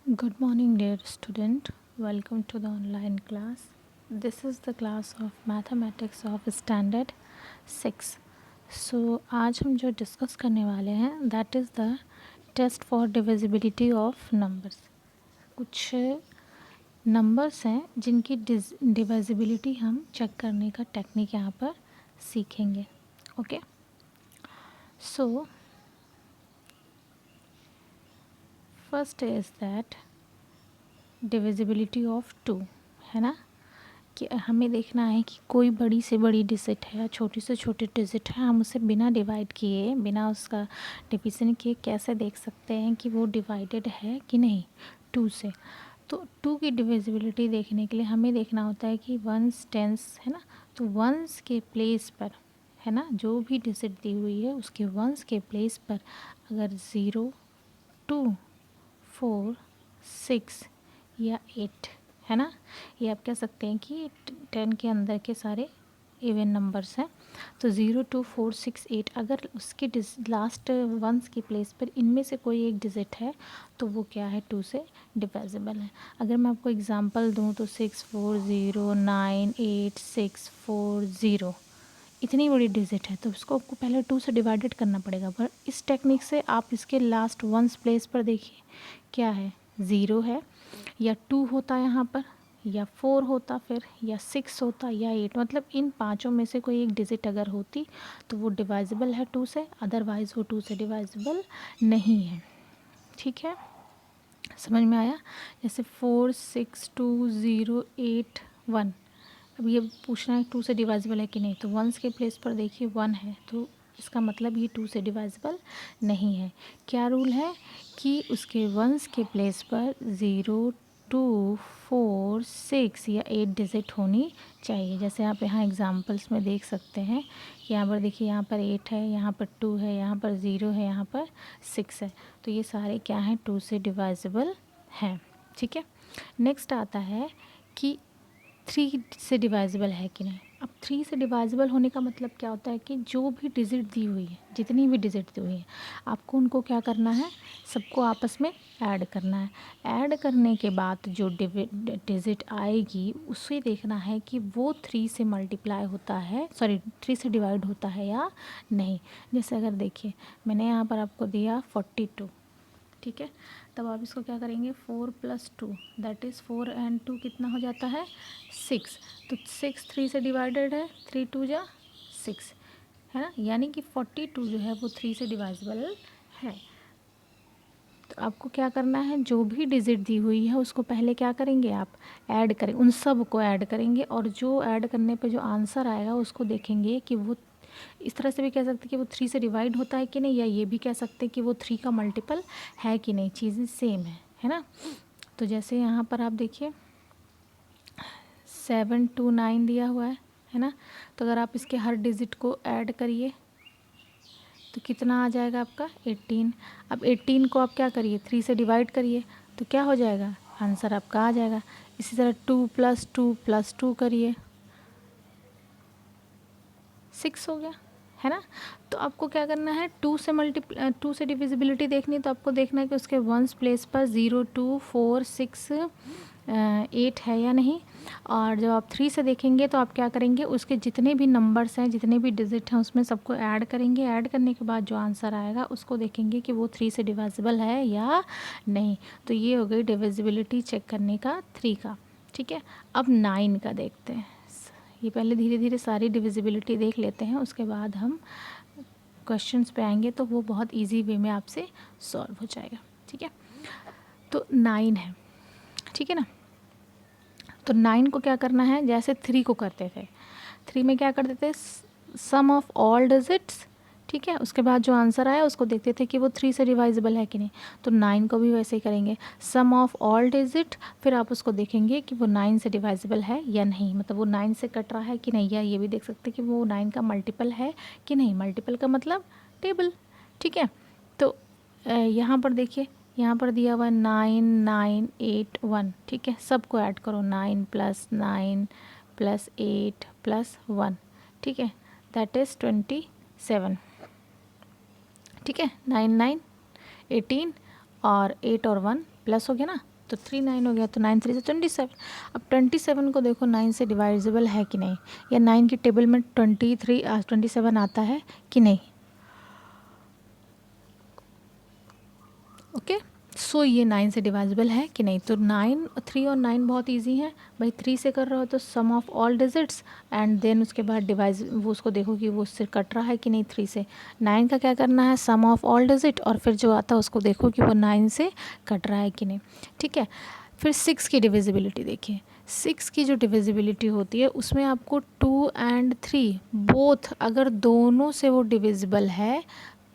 Good morning, dear student. Welcome to the online class. This is the class of mathematics of standard 6. So आज हम जो discuss करने वाले हैं that is the test for divisibility of numbers. कुछ numbers हैं जिनकी divisibility हम चेक करने का टेक्निक यहाँ पर सीखेंगे. Okay, so first is that divisibility of 2, है ना, कि हमें देखना है कि कोई बड़ी से बड़ी डिजिट है या छोटी से छोटी डिजिट है, हम उसे बिना डिवाइड किए, बिना उसका डिवीज़न किए कैसे देख सकते हैं कि वो डिवाइडेड है कि नहीं 2 से. तो 2 की डिविजिबिलिटी देखने के लिए हमें देखना होता है कि वंस टेंस, है ना, तो वंस के प्लेस पर, है ना, जो भी डिजिट दी हुई है उसके वंस के प्लेस पर अगर 0, 2, 4, 6 या 8, है ना, ये आप कह सकते हैं कि 10 के अंदर के सारे इवन नंबर्स हैं. तो 0, 2, 4, 6, 8 अगर उसके लास्ट वंस की प्लेस पर इनमें से कोई एक डिजिट है तो वो क्या है 2 से डिविजिबल है. अगर मैं आपको एग्जांपल दूं तो 6, 4, 0, 9, 8, 6, 4, 0 इतनी बड़ी डिजिट है तो उसको आपको पहले 2 से डिवाइडेड करना पड़ेगा. पर इस टेक्निक से आप इसके लास्ट वंस प्लेस पर देखिए क्या है, 0 है या 2 होता यहाँ पर, या 4 होता फिर, या 6 होता, या 8. मतलब इन पांचों में से कोई एक डिजिट अगर होती तो वो डिवाइजिबल है 2 से, अदरवाइज़ वो 2 से डिवाइजिबल नहीं है. ठीक है, समझ में आया. जैसे 4, 6, 2, 0, 8, 1. अब ये पूछना है 2 से डिवाइजिबल है कि नहीं, तो वंस के प्लेस पर देखिए 1 है तो इसका मतलब ये 2 से डिवाइजिबल नहीं है. क्या रूल है कि उसके वंस के प्लेस पर 0, 2, 4, 6 या 8 डिजिट होनी चाहिए. जैसे आप यहाँ एग्जांपल्स में देख सकते हैं कि यहाँ पर देखिए, यहाँ पर 8 है, यहाँ पर 2 है, यहाँ पर 0 है, यहाँ पर 6 है. तो ये सारे क्या हैं 2 से डिवाइजिबल हैं. ठीक है, नेक्स्ट आता है कि 3 से डिवाइजिबल है कि नहीं. अब 3 से डिवाइजिबल होने का मतलब क्या होता है कि जो भी डिजिट दी हुई है, जितनी भी डिजिट दी हुई है, आपको उनको क्या करना है, सबको आपस में ऐड करना है. ऐड करने के बाद जो डिजिट आएगी उसे देखना है कि वो 3 से मल्टीप्लाई होता है, सॉरी 3 से डिवाइड होता है या नहीं. जैसे अगर देखिए मैंने यहाँ पर आपको दिया 42, ठीक है, तब आप इसको क्या करेंगे 4 + 2 दैट इज़ 4 एंड 2 कितना हो जाता है 6. तो 6 3 से डिवाइडेड है, 3 2 जा 6, है ना, यानी कि 42 जो है वो 3 से डिवाइजिबल है. तो आपको क्या करना है, जो भी डिजिट दी हुई है उसको पहले क्या करेंगे आप ऐड करें, उन सब को ऐड करेंगे, और जो ऐड करने पे जो आंसर आएगा उसको देखेंगे कि वो, इस तरह से भी कह सकते हैं कि वो 3 से डिवाइड होता है कि नहीं, या ये भी कह सकते हैं कि वो 3 का मल्टीपल है कि नहीं. चीज़ें सेम है ना. तो जैसे यहाँ पर आप देखिए 7 2 9 दिया हुआ है ना. तो अगर आप इसके हर डिजिट को ऐड करिए तो कितना आ जाएगा आपका 18. अब 18 को आप क्या करिए 3 से डिवाइड करिए तो क्या हो जाएगा, आंसर आपका आ जाएगा. इसी तरह 2 + 2 + 2 करिए, 6 हो गया, है ना. तो आपको क्या करना है 2 से डिविजिबिलिटी देखनी है तो आपको देखना है कि उसके वंस प्लेस पर 0, 2, 4, 6, 8 है या नहीं. और जब आप 3 से देखेंगे तो आप क्या करेंगे, उसके जितने भी नंबर्स हैं, जितने भी डिजिट हैं उसमें सबको ऐड करेंगे. ऐड करने के बाद जो आंसर आएगा उसको देखेंगे कि वो 3 से डिविजिबल है या नहीं. तो ये हो गई डिविजिबिलिटी चेक करने का 3 का. ठीक है, अब 9 का देखते हैं. ये पहले धीरे धीरे सारी डिविजिबिलिटी देख लेते हैं, उसके बाद हम क्वेश्चंस पे आएंगे तो वो बहुत इजी वे में आपसे सॉल्व हो जाएगा. ठीक है, तो 9 है, ठीक है ना. तो 9 को क्या करना है, जैसे 3 को करते थे, 3 में क्या करते थे सम ऑफ ऑल डिजिट्स. ठीक है, उसके बाद जो आंसर आया उसको देखते थे कि वो 3 से डिवाइजिबल है कि नहीं. तो 9 को भी वैसे ही करेंगे, सम ऑफ ऑल डिजिट, फिर आप उसको देखेंगे कि वो 9 से डिवाइजिबल है या नहीं, मतलब वो 9 से कट रहा है कि नहीं, या ये भी देख सकते कि वो 9 का मल्टीपल है कि नहीं. मल्टीपल का मतलब टेबल. ठीक है, तो यहाँ पर देखिए, यहाँ पर दिया हुआ 9 9 8 1. ठीक है, सबको ऐड करो, 9 + 9 + 8 + 1. ठीक है, दैट इज़ 27. ठीक है, 9 9 18 और 8 और 1 प्लस हो गया ना तो 3 9 हो गया, तो 9 3 से 27। अब 27 को देखो 9 से डिवाइजेबल है कि नहीं, या 9 की टेबल में 27 आता है कि नहीं। ओके, सो ये 9 से डिवाइजेबल है कि नहीं। तो 9 3 और 9 बहुत इजी है भाई। 3 से कर रहे हो तो sum of all digits and then उसके बाद डिवाइज, वो उसको देखो कि वो उससे कट रहा है कि नहीं 3 से। 9 का क्या करना है, सम ऑफ ऑल डिजिट, और फिर जो आता है उसको देखो कि वो 9 से कट रहा है कि नहीं। ठीक है, फिर 6 की डिविजिबिलिटी देखिए। 6 की जो डिविजिबिलिटी होती है उसमें आपको 2 एंड 3 बोथ, अगर दोनों से वो डिविजिबल है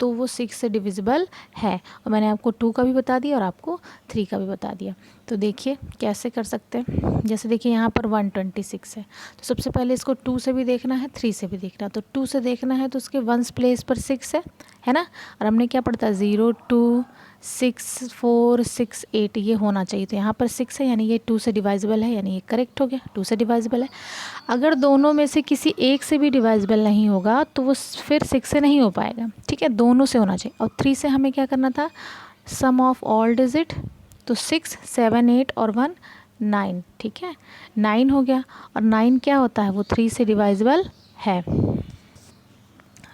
तो वो 6 से डिविजिबल है। और मैंने आपको 2 का भी बता दिया और आपको 3 का भी बता दिया। तो देखिए कैसे कर सकते हैं। जैसे देखिए यहाँ पर 126 है, तो सबसे पहले इसको 2 से भी देखना है, 3 से भी देखना है। तो 2 से देखना है तो उसके वंस प्लेस पर 6 है ना। और हमने क्या पढ़ता है, 0 2 6 4 6 8 ये होना चाहिए। तो यहाँ पर 6 है यानी ये 2 से डिवाइजिबल है, यानी ये करेक्ट हो गया, 2 से डिवाइजिबल है। अगर दोनों में से किसी एक से भी डिवाइजिबल नहीं होगा तो वो फिर 6 से नहीं हो पाएगा। ठीक है, दोनों से होना चाहिए। और 3 से हमें क्या करना था, सम ऑफ ऑल डिजिट, तो 6 7 8 और 1 9। ठीक है, 9 हो गया। और 9 क्या होता है, वो 3 से डिवाइजिबल है।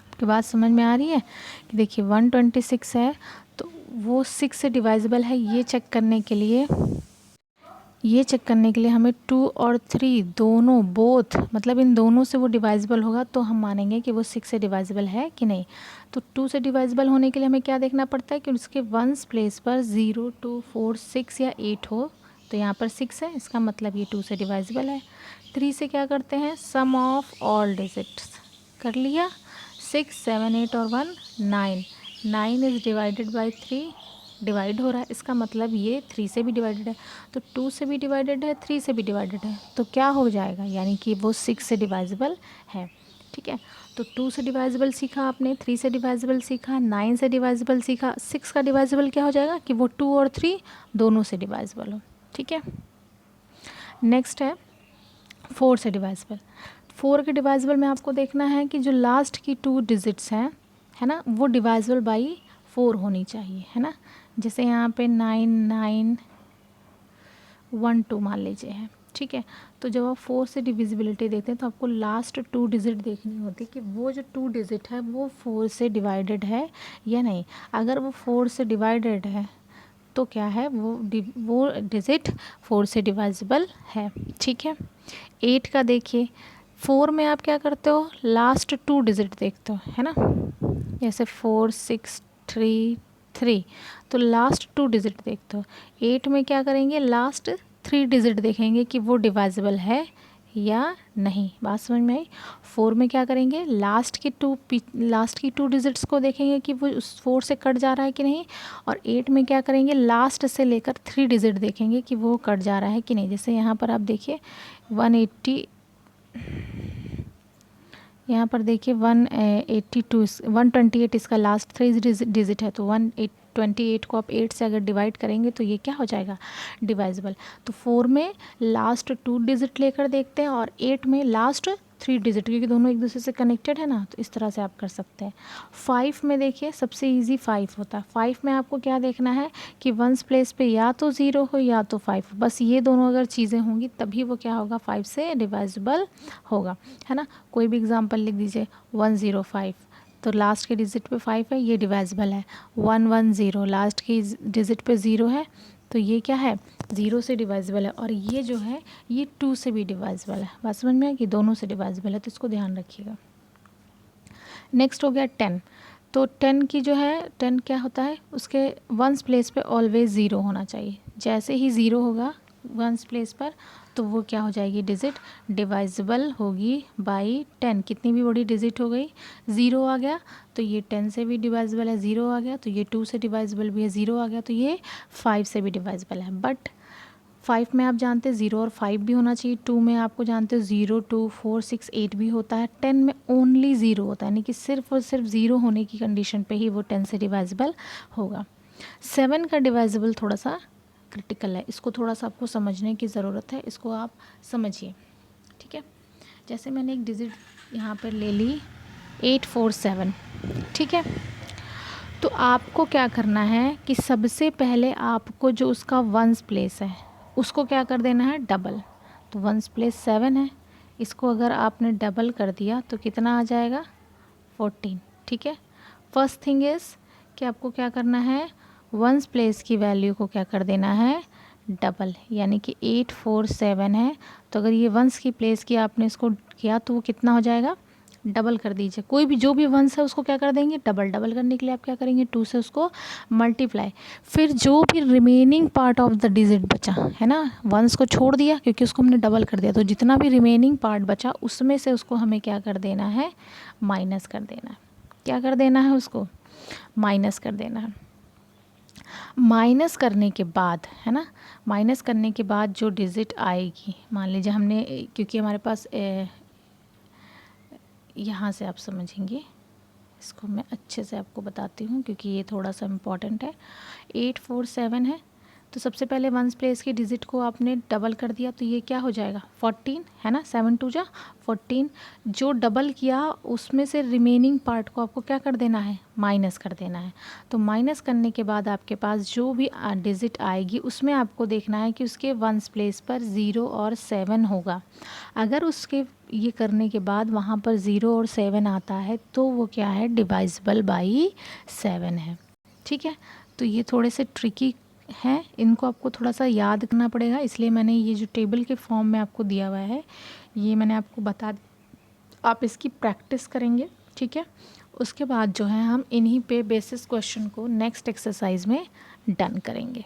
आपकी बात समझ में आ रही है कि देखिए 126 है तो वो 6 से डिवाइजिबल है। ये चेक करने के लिए हमें 2 और 3 दोनों बोथ, मतलब इन दोनों से वो डिवाइजिबल होगा तो हम मानेंगे कि वो 6 से डिवाइजिबल है कि नहीं। तो 2 से डिवाइजिबल होने के लिए हमें क्या देखना पड़ता है कि उसके वंस प्लेस पर 0 2 4 6 या 8 हो। तो यहाँ पर 6 है, इसका मतलब ये 2 से डिवाइजिबल है। 3 से क्या करते हैं, सम ऑफ ऑल डिजिट्स कर लिया, 6 7 8 और 1 9। 9 इज़ डिवाइडेड बाई 3, डिवाइड हो रहा है, इसका मतलब ये 3 से भी डिवाइडेड है। तो 2 से भी डिवाइडेड है, 3 से भी डिवाइडेड है, तो क्या हो जाएगा, यानी कि वो 6 से डिवाइजिबल है। ठीक है, तो 2 से डिवाइजिबल सीखा आपने, 3 से डिवाइजिबल सीखा, 9 से डिवाइजिबल सीखा। 6 का डिवाइजिबल क्या हो जाएगा कि वो 2 और 3 दोनों से डिवाइजिबल हो। ठीक है, नेक्स्ट है 4 से डिवाइजिबल। 4 के डिवाइजिबल में आपको देखना है कि जो लास्ट की 2 डिजिट्स हैं, है ना, वो डिवाइजिबल बाई 4 होनी चाहिए, है ना। जैसे यहाँ पे 9 9 1 2 मान लीजिए है। ठीक है, तो जब आप 4 से डिविजिबिलिटी देखते हैं तो आपको लास्ट 2 डिजिट देखनी होती है कि वो जो 2 डिजिट है वो 4 से डिवाइडेड है या नहीं। अगर वो 4 से डिवाइडेड है तो क्या है, वो डिजिट 4 से डिवाइजिबल है। ठीक है, 8 का देखिए, 4 में आप क्या करते हो, लास्ट 2 डिजिट देखते हो, है ना। जैसे 4 6 3 3, तो लास्ट 2 डिजिट देखते हो। 8 में क्या करेंगे, लास्ट 3 डिजिट देखेंगे कि वो डिवाइजिबल है या नहीं। बात समझ में आई। 4 में क्या करेंगे, लास्ट की 2 डिजिट्स को देखेंगे कि वो उस 4 से कट जा रहा है कि नहीं। और 8 में क्या करेंगे, लास्ट से लेकर 3 डिजिट देखेंगे कि वो कट जा रहा है कि नहीं। जैसे यहाँ पर आप देखिए 180, यहाँ पर देखिए 182 128 इसका लास्ट 3 डिजिट है, तो 128 को आप 8 से अगर डिवाइड करेंगे तो ये क्या हो जाएगा, डिवाइजिबल। तो 4 में लास्ट 2 डिजिट लेकर देखते हैं और 8 में लास्ट 3 डिजिट, क्योंकि दोनों एक दूसरे से कनेक्टेड है ना, तो इस तरह से आप कर सकते हैं। 5 में देखिए सबसे इजी 5 होता है। 5 में आपको क्या देखना है कि वंस प्लेस पे या तो 0 हो या तो 5, बस ये दोनों अगर चीज़ें होंगी तभी वो क्या होगा, 5 से डिवाइजिबल होगा, है ना। कोई भी एग्जांपल लिख दीजिए, 105, तो लास्ट के डिजिट पे 5 है, ये डिवाइजिबल है। 110 लास्ट की डिजिट पे 0 है, तो ये क्या है, 0 से डिवाइजिबल है। और ये जो है ये 2 से भी डिवाइजिबल है। बात समझ में है कि दोनों से डिवाइजिबल है, तो इसको ध्यान रखिएगा। नेक्स्ट हो गया 10। तो 10 की जो है, 10 क्या होता है, उसके वंस प्लेस पे ऑलवेज 0 होना चाहिए। जैसे ही 0 होगा वंस प्लेस पर तो वो क्या हो जाएगी, डिजिट डिवाइजिबल होगी बाई 10। कितनी भी बड़ी डिजिट हो गई, 0 आ गया तो ये 10 से भी डिवाइजिबल है, 0 आ गया तो ये 2 से डिवाइजिबल भी है, 0 आ गया तो ये 5 से भी डिवाइजिबल है। बट 5 में आप जानते हैं 0 और 5 भी होना चाहिए। 2 में आपको जानते हो 0 2 4 6 8 भी होता है। 10 में ओनली 0 होता है, यानी कि सिर्फ और सिर्फ 0 होने की कंडीशन पे ही वो 10 से डिवाइजिबल होगा। 7 का डिवाइजिबल थोड़ा सा क्रिटिकल है, इसको थोड़ा सा आपको समझने की ज़रूरत है, इसको आप समझिए। ठीक है, जैसे मैंने एक डिजिट यहाँ पर ले ली 847, ठीक है। तो आपको क्या करना है कि सबसे पहले आपको जो उसका वंस प्लेस है उसको क्या कर देना है, डबल। तो वंस प्लेस 7 है, इसको अगर आपने डबल कर दिया तो कितना आ जाएगा, 14। ठीक है, फर्स्ट थिंग इज़ कि आपको क्या करना है, वंस प्लेस की वैल्यू को क्या कर देना है, डबल, यानी कि 847 है। तो अगर ये वंस की प्लेस की आपने इसको किया तो वो कितना हो जाएगा, डबल कर दीजिए। कोई भी जो भी वंस है उसको क्या कर देंगे, डबल। डबल करने के लिए आप क्या करेंगे, 2 से उसको मल्टीप्लाई। फिर जो भी remaining part of the digit बचा है ना, वंस को छोड़ दिया क्योंकि उसको हमने डबल कर दिया, तो जितना भी रिमेनिंग पार्ट बचा उसमें से उसको हमें क्या कर देना है, माइनस कर देना है। क्या कर देना है, उसको माइनस कर देना है। माइनस करने के बाद है ना, माइनस करने के बाद जो डिजिट आएगी, मान लीजिए हमने, क्योंकि हमारे पास यहाँ से आप समझेंगे, इसको मैं अच्छे से आपको बताती हूँ क्योंकि ये थोड़ा सा इम्पॉर्टेंट है। 847 है, तो सबसे पहले वंस प्लेस के डिजिट को आपने डबल कर दिया तो ये क्या हो जाएगा, 14 है ना, 7 2 जा 14। जो डबल किया उसमें से रिमेनिंग पार्ट को आपको क्या कर देना है, माइनस कर देना है। तो माइनस करने के बाद आपके पास जो भी डिजिट आएगी उसमें आपको देखना है कि उसके वंस प्लेस पर 0 और 7 होगा। अगर उसके ये करने के बाद वहाँ पर 0 और 7 आता है तो वो क्या है, डिवाइजिबल बाई 7 है। ठीक है, तो ये थोड़े से ट्रिकी हैं, इनको आपको थोड़ा सा याद करना पड़ेगा, इसलिए मैंने ये जो टेबल के फॉर्म में आपको दिया हुआ है ये मैंने आपको बता, आप इसकी प्रैक्टिस करेंगे। ठीक है, उसके बाद जो है हम इन्हीं पे बेसिस क्वेश्चन को नेक्स्ट एक्सरसाइज में डन करेंगे।